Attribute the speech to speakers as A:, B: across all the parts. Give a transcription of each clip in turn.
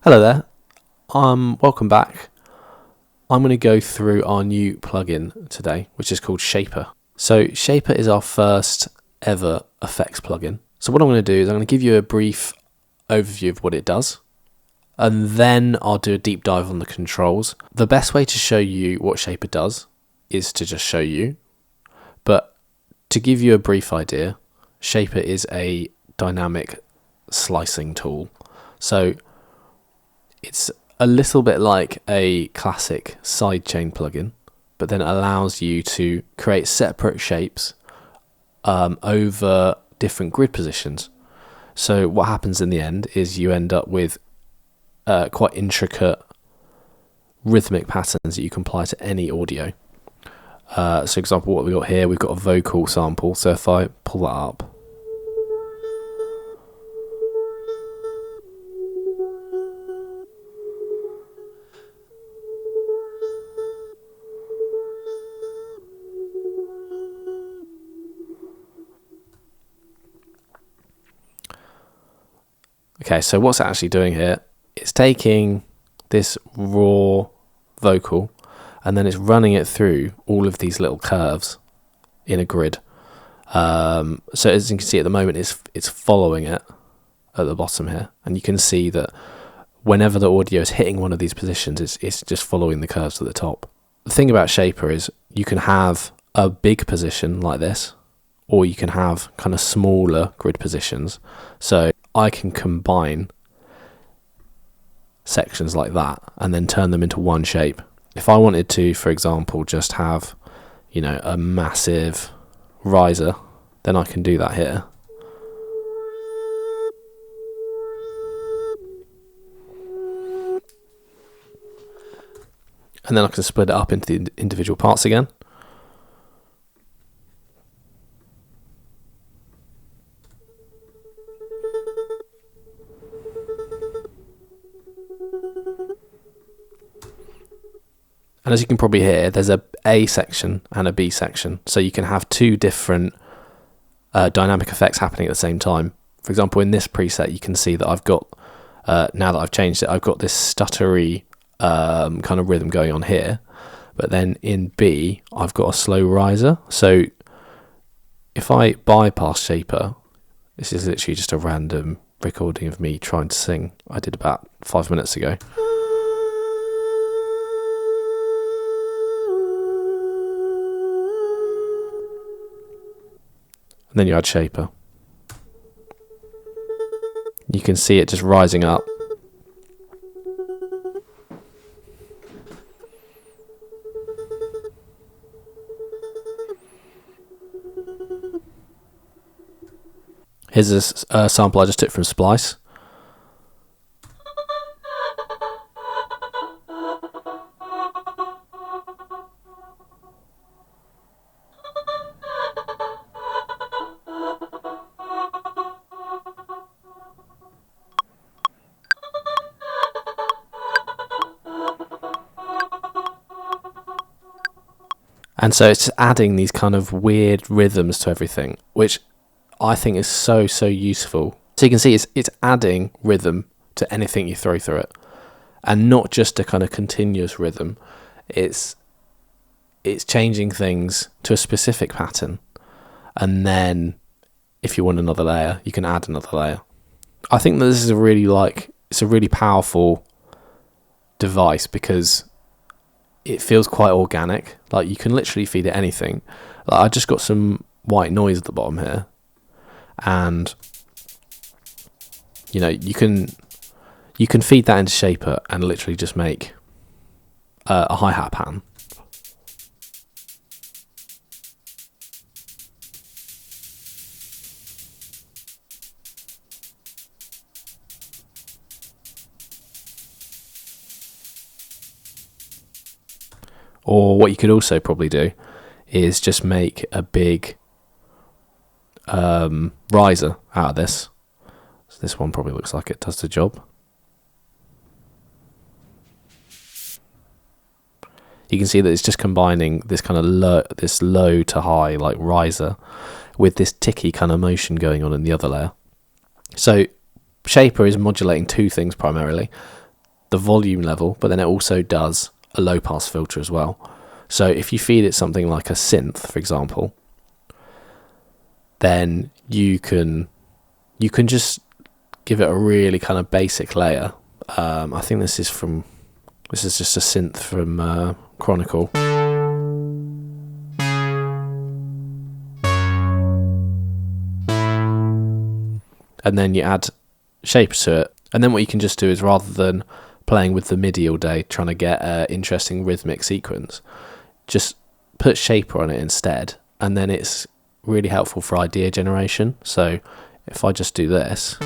A: Hello there, welcome back. I'm going to go through our new plugin today, which is called SHAPER. So SHAPER is our first ever effects plugin. So what I'm going to do is I'm going to give you a brief overview of what it does, and then I'll do a deep dive on the controls. The best way to show you what SHAPER does is to just show you, but to give you a brief idea, SHAPER is a dynamic slicing tool. So it's a little bit like a classic sidechain plugin, but then it allows you to create separate shapes over different grid positions. So what happens in the end is you end up with quite intricate rhythmic patterns that you can apply to any audio. So for example, what we've got here, we've got a vocal sample. So if I pull that up, okay, so what's it actually doing here? It's taking this raw vocal and then it's running it through all of these little curves in a grid. So as you can see at the moment, it's following it at the bottom here, and you can see that whenever the audio is hitting one of these positions, it's just following the curves at the top. The thing about SHAPER is you can have a big position like this, or you can have kind of smaller grid positions. So I can combine sections like that and then turn them into one shape. If I wanted to, for example, just have, a massive riser, then I can do that here. And then I can split it up into the individual parts again. And as you can probably hear, there's a A section and a B section. So you can have two different dynamic effects happening at the same time. For example, in this preset, you can see that I've got, now that I've changed it, I've got this stuttery kind of rhythm going on here. But then in B, I've got a slow riser. So if I bypass SHAPER, this is literally just a random recording of me trying to sing. I did about 5 minutes ago. And then you add SHAPER. You can see it just rising up. Here's a sample I just took from Splice. And so it's adding these kind of weird rhythms to everything, which I think is so useful. So you can see it's adding rhythm to anything you throw through it, and not just a kind of continuous rhythm. It's changing things to a specific pattern, and then if you want another layer, you can add another layer. I think that this is it's a really powerful device because it feels quite organic. Like you can literally feed it anything. Like I just got some white noise at the bottom here, and you can feed that into SHAPER and literally just make a hi-hat pattern. Or what you could also probably do is just make a big riser out of this. So this one probably looks like it does the job. You can see that it's just combining this kind of low to high like riser with this ticky kind of motion going on in the other layer. So SHAPER is modulating two things primarily. the volume level, but then it also does a low pass filter as well. So if you feed it something like a synth, for example, then you can just give it a really kind of basic layer. I think this is just a synth from Chronicle. And then you add Shaper to it. And then what you can just do is, rather than playing with the MIDI all day trying to get an interesting rhythmic sequence, just put Shaper on it instead, and then it's really helpful for idea generation. So if I just do this,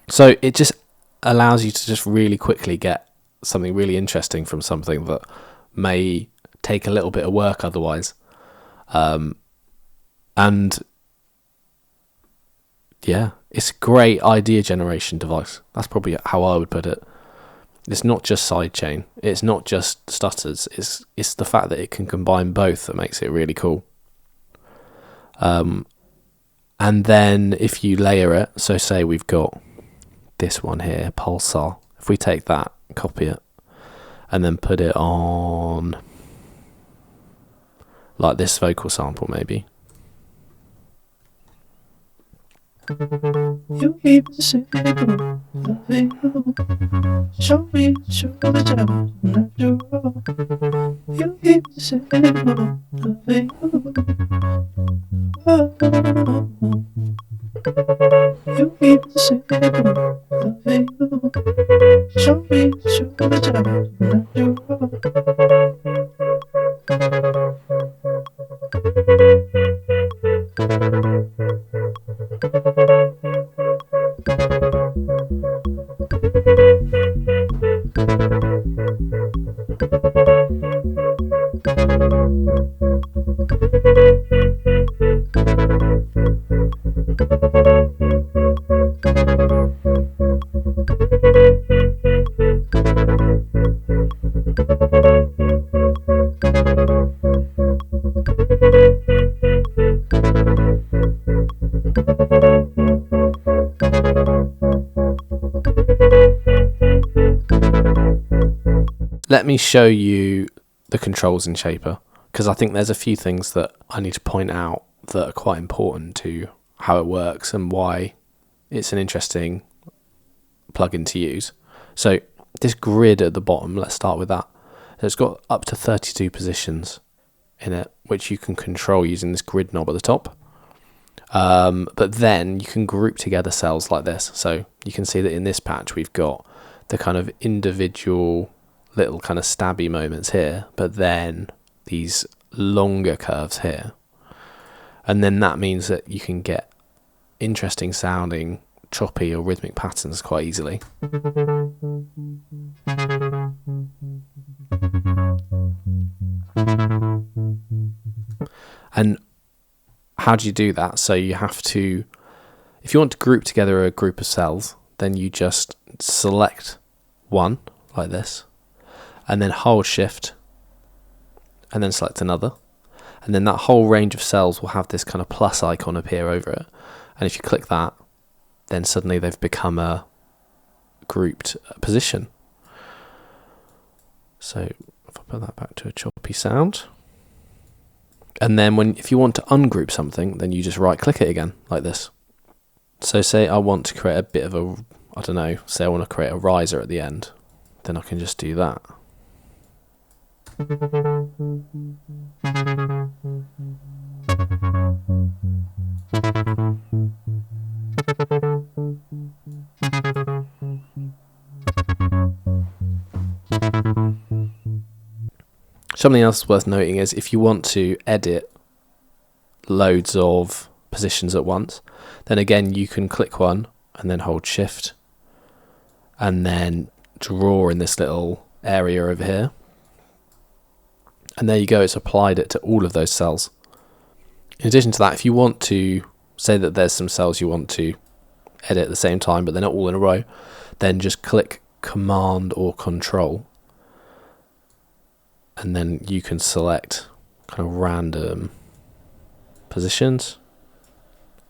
A: so it just allows you to just really quickly get something really interesting from something that may take a little bit of work otherwise. And yeah, it's a great idea generation device. That's probably how I would put it. It's not just sidechain, it's not just stutters, it's the fact that it can combine both that makes it really cool. And then if you layer it, so say we've got this one here, Pulsar. If we take that, copy it, and then put it on like this vocal sample maybe.
B: You keep the same loving you. Show me the devil, not your own. You keep the same loving you. Oh. You keep the same loving you. Show me the devil, not your own.
A: Let me show you the controls in Shaper, because I think there's a few things that I need to point out that are quite important to how it works and why it's an interesting plugin to use. So this grid at the bottom, let's start with that. It's got up to 32 positions in it, which you can control using this grid knob at the top. But then you can group together cells like this. So you can see that in this patch we've got the kind of individual little kind of stabby moments here, but then these longer curves here. And then that means that you can get interesting sounding choppy or rhythmic patterns quite easily. And how do you do that? So you have to, if you want to group together a group of cells, then you just select one like this, and then hold shift and then select another, and then that whole range of cells will have this kind of plus icon appear over it, and if you click that, then suddenly they've become a grouped position. So if I put that back to a choppy sound, and then if you want to ungroup something, then you just right click it again like this. So say I want to create a bit of a, I don't know, say I want to create a riser at the end, then I can just do that. Something else worth noting is if you want to edit loads of positions at once, then again you can click one and then hold shift and then draw in this little area over here, and there you go, it's applied it to all of those cells. In addition to that, if you want to say that there's some cells you want to edit at the same time but they're not all in a row, then just click Command or Control, and then you can select kind of random positions,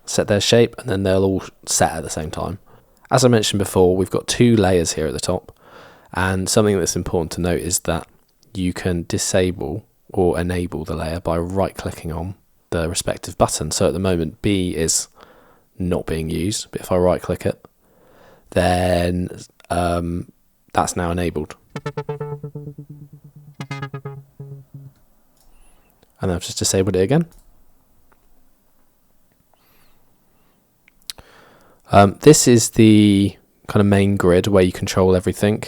A: set their shape, and then they'll all set at the same time. As I mentioned before, we've got two layers here at the top, and something that's important to note is that you can disable or enable the layer by right clicking on the respective button. So at the moment B is not being used, but if I right click it, then that's now enabled. And I've just disabled it again. This is the kind of main grid where you control everything.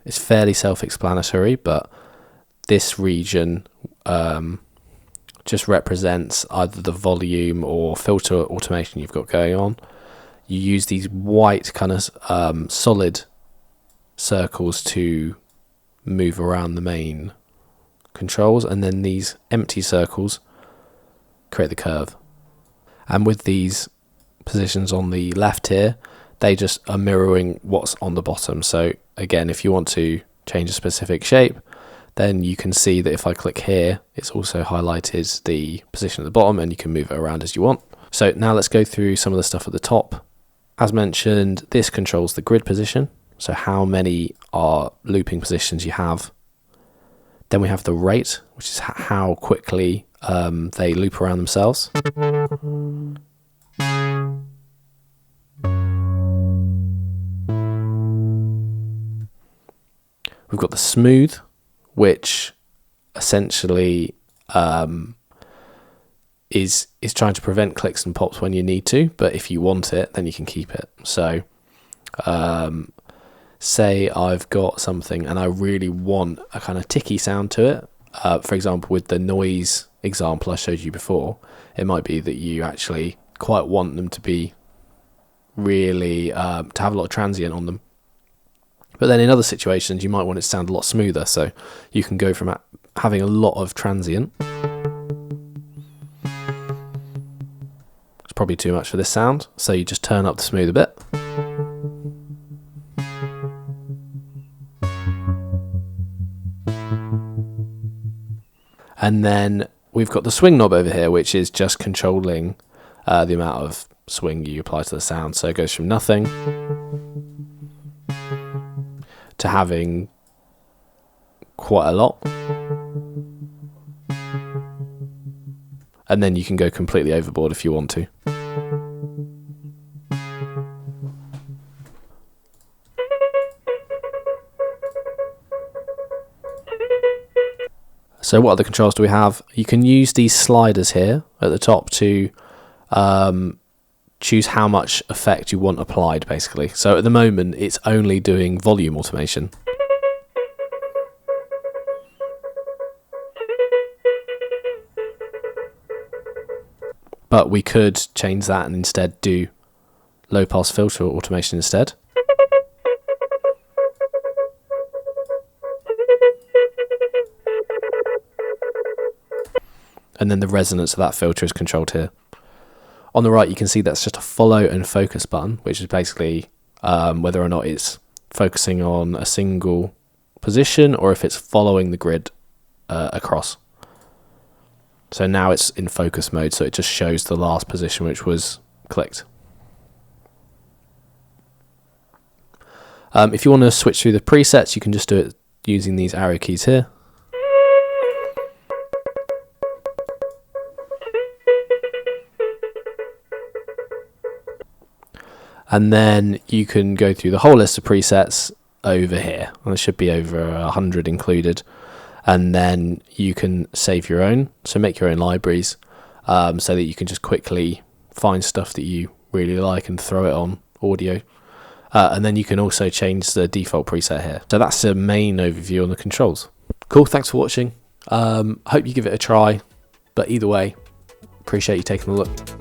A: It's fairly self-explanatory, but this region just represents either the volume or filter automation you've got going on. You use these white kind of solid circles to move around the main controls, and then these empty circles create the curve. And with these positions on the left here, they just are mirroring what's on the bottom. So again, if you want to change a specific shape, then you can see that if I click here, it's also highlighted the position at the bottom, and you can move it around as you want. So now let's go through some of the stuff at the top. As mentioned, this controls the grid position, so how many looping positions you have. Then we have the rate, which is how quickly they loop around themselves. We've got the smooth, which essentially is trying to prevent clicks and pops when you need to, but if you want it, then you can keep it. So say I've got something and I really want a kind of ticky sound to it. For example, with the noise example I showed you before, it might be that you actually quite want them to be really to have a lot of transient on them. But then in other situations, you might want it to sound a lot smoother, so you can go from having a lot of transient. It's probably too much for this sound, so you just turn up the smooth a bit. And then we've got the swing knob over here, which is just controlling the amount of swing you apply to the sound. So it goes from nothing to having quite a lot, and then you can go completely overboard if you want to. So what other controls do we have? You can use these sliders here at the top to choose how much effect you want applied, basically. So at the moment, it's only doing volume automation. But we could change that and instead do low pass filter automation instead. And then the resonance of that filter is controlled here. On the right, you can see that's just a follow and focus button, which is basically whether or not it's focusing on a single position or if it's following the grid across. So now it's in focus mode, so it just shows the last position which was clicked. If you want to switch through the presets, you can just do it using these arrow keys here. And then you can go through the whole list of presets over here. And there should be over 100 included. And then you can save your own, so make your own libraries, so that you can just quickly find stuff that you really like and throw it on audio. And then you can also change the default preset here. So that's the main overview on the controls. Cool, thanks for watching. Hope you give it a try. But either way, appreciate you taking a look.